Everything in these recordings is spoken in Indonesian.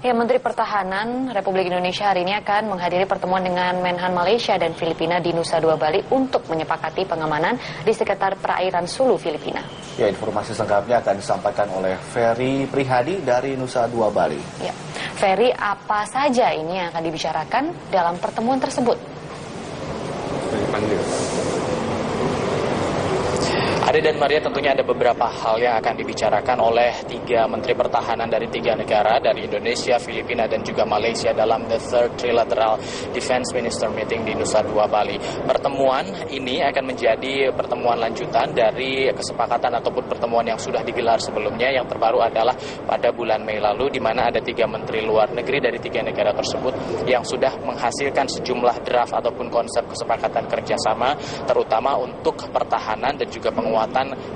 Ya, Menteri Pertahanan Republik Indonesia hari ini akan menghadiri pertemuan dengan Menhan Malaysia dan Filipina di Nusa Dua Bali untuk menyepakati pengamanan di sekitar perairan Sulu, Filipina. Ya, informasi selengkapnya akan disampaikan oleh Ferry Prihadi dari Nusa Dua Bali. Ya, Ferry, apa saja ini yang akan dibicarakan dalam pertemuan tersebut? Ade dan Maria, tentunya ada beberapa hal yang akan dibicarakan oleh tiga menteri pertahanan dari tiga negara, dari Indonesia, Filipina, dan juga Malaysia dalam The Third Trilateral Defense Minister Meeting di Nusa Dua Bali. Pertemuan ini akan menjadi pertemuan lanjutan dari kesepakatan ataupun pertemuan yang sudah digelar sebelumnya. Yang terbaru adalah pada bulan Mei lalu, di mana ada tiga menteri luar negeri dari tiga negara tersebut yang sudah menghasilkan sejumlah draft ataupun konsep kesepakatan kerjasama, terutama untuk pertahanan dan juga penguatan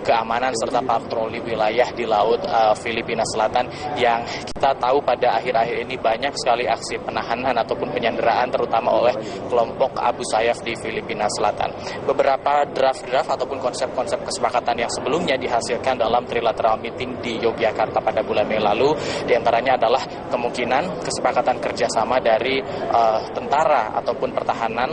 keamanan serta patroli wilayah di laut Filipina Selatan, yang kita tahu pada akhir-akhir ini banyak sekali aksi penahanan ataupun penyanderaan terutama oleh kelompok Abu Sayyaf di Filipina Selatan. Beberapa draft-draft ataupun konsep-konsep kesepakatan yang sebelumnya dihasilkan dalam trilateral meeting di Yogyakarta pada bulan Mei lalu, diantaranya adalah kemungkinan kesepakatan kerjasama dari tentara ataupun pertahanan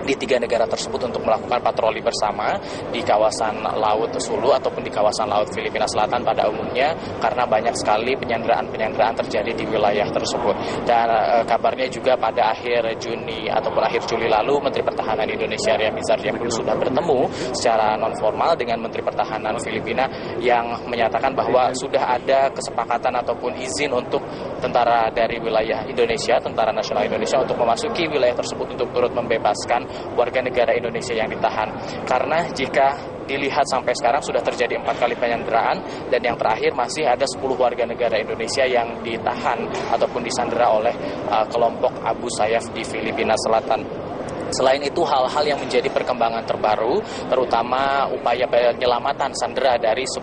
di tiga negara tersebut untuk melakukan patroli bersama di kawasan Laut Sulu ataupun di kawasan Laut Filipina Selatan pada umumnya, karena banyak sekali penyanderaan terjadi di wilayah tersebut. Dan kabarnya juga pada akhir Juni ataupun akhir Juli lalu, Menteri Pertahanan Indonesia Ria Mizar Triakudu sudah bertemu secara non-formal dengan Menteri Pertahanan Filipina yang menyatakan bahwa sudah ada kesepakatan ataupun izin untuk tentara dari wilayah Indonesia, Tentara Nasional Indonesia, untuk memasuki wilayah tersebut untuk turut membebaskan warga negara Indonesia yang ditahan. Karena jika dilihat sampai sekarang sudah terjadi 4 kali penyanderaan, dan yang terakhir masih ada 10 warga negara Indonesia yang ditahan ataupun disandera oleh kelompok Abu Sayyaf di Filipina Selatan. Selain itu, hal-hal yang menjadi perkembangan terbaru, terutama upaya penyelamatan sandera dari 10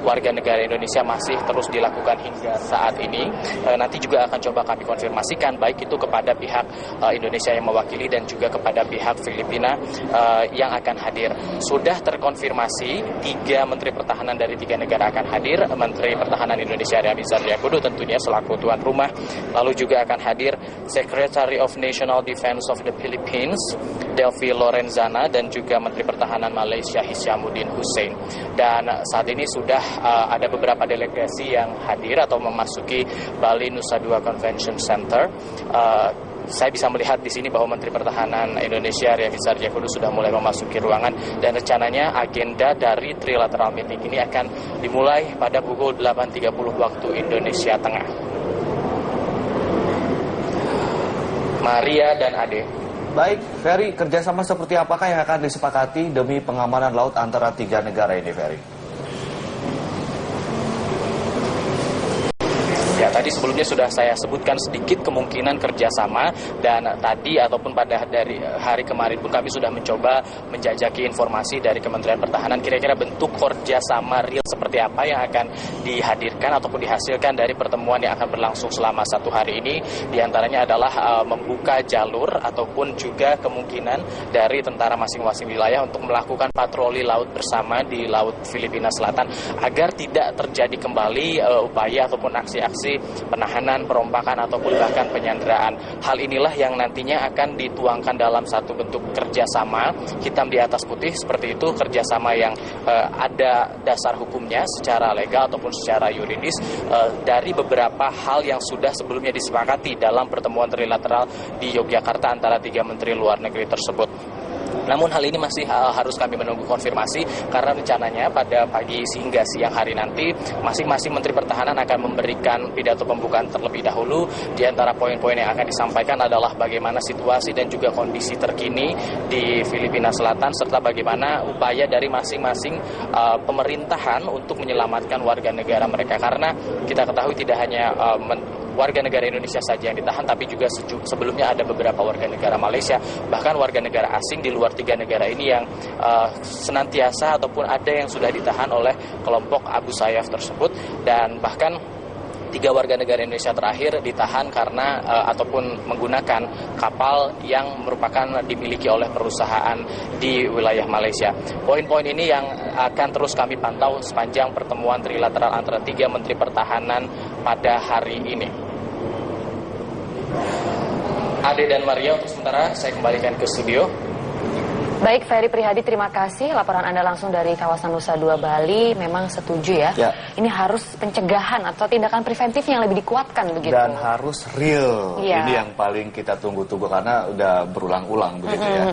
warga negara Indonesia masih terus dilakukan hingga saat ini. Nanti juga akan coba kami konfirmasikan, baik itu kepada pihak Indonesia yang mewakili dan juga kepada pihak Filipina yang akan hadir. Sudah terkonfirmasi 3 Menteri Pertahanan dari 3 negara akan hadir. Menteri Pertahanan Indonesia Ria Mizar Triakudu tentunya selaku tuan rumah. Lalu juga akan hadir Secretary of National Defense of the Philippines Delvi Lorenzana, dan juga Menteri Pertahanan Malaysia Hishamuddin Hussein. Dan saat ini sudah ada beberapa delegasi yang hadir atau memasuki Bali Nusa Dua Convention Center. Saya bisa melihat di sini bahwa Menteri Pertahanan Indonesia Ria Mizar Triakudu sudah mulai memasuki ruangan, dan rencananya agenda dari trilateral meeting ini akan dimulai pada pukul 8.30 waktu Indonesia Tengah. Maria dan Ade. Baik, Ferry, kerjasama seperti apakah yang akan disepakati demi pengamanan laut antara 3 negara ini, Ferry? Ya, tadi sebelumnya sudah saya sebutkan sedikit kemungkinan kerjasama, dan tadi ataupun pada dari hari kemarin pun kami sudah mencoba menjajaki informasi dari Kementerian Pertahanan kira-kira bentuk kerjasama real seperti apa yang akan dihadirkan ataupun dihasilkan dari pertemuan yang akan berlangsung selama 1 hari ini. Di antaranya adalah membuka jalur ataupun juga kemungkinan dari tentara masing-masing wilayah untuk melakukan patroli laut bersama di Laut Filipina Selatan, agar tidak terjadi kembali upaya ataupun aksi-aksi penahanan, perompakan, ataupun bahkan penyanderaan. Hal inilah yang nantinya akan dituangkan dalam satu bentuk kerjasama hitam di atas putih seperti itu, kerjasama yang ada dasar hukumnya secara legal ataupun secara yuridis dari beberapa hal yang sudah sebelumnya disepakati dalam pertemuan trilateral di Yogyakarta antara 3 menteri luar negeri tersebut. Namun hal ini masih harus kami menunggu konfirmasi, karena rencananya pada pagi hingga siang hari nanti masing-masing Menteri Pertahanan akan memberikan pidato pembukaan terlebih dahulu. Di antara poin-poin yang akan disampaikan adalah bagaimana situasi dan juga kondisi terkini di Filipina Selatan, serta bagaimana upaya dari masing-masing pemerintahan untuk menyelamatkan warga negara mereka. Karena kita ketahui tidak hanya warga negara Indonesia saja yang ditahan, tapi juga sebelumnya ada beberapa warga negara Malaysia, bahkan warga negara asing di luar 3 negara ini yang senantiasa ataupun ada yang sudah ditahan oleh kelompok Abu Sayyaf tersebut. Dan bahkan 3 warga negara Indonesia terakhir ditahan karena ataupun menggunakan kapal yang merupakan dimiliki oleh perusahaan di wilayah Malaysia. Poin-poin ini yang akan terus kami pantau sepanjang pertemuan trilateral antara 3 Menteri Pertahanan pada hari ini. Ade dan Maria, untuk sementara saya kembalikan ke studio. Baik, Ferry Prihadi, terima kasih. Laporan Anda langsung dari kawasan Nusa Dua Bali. Memang setuju ya. Ini harus pencegahan atau tindakan preventif yang lebih dikuatkan begitu. Dan harus real. Iya. Ini yang paling kita tunggu-tunggu karena udah berulang-ulang begitu ya.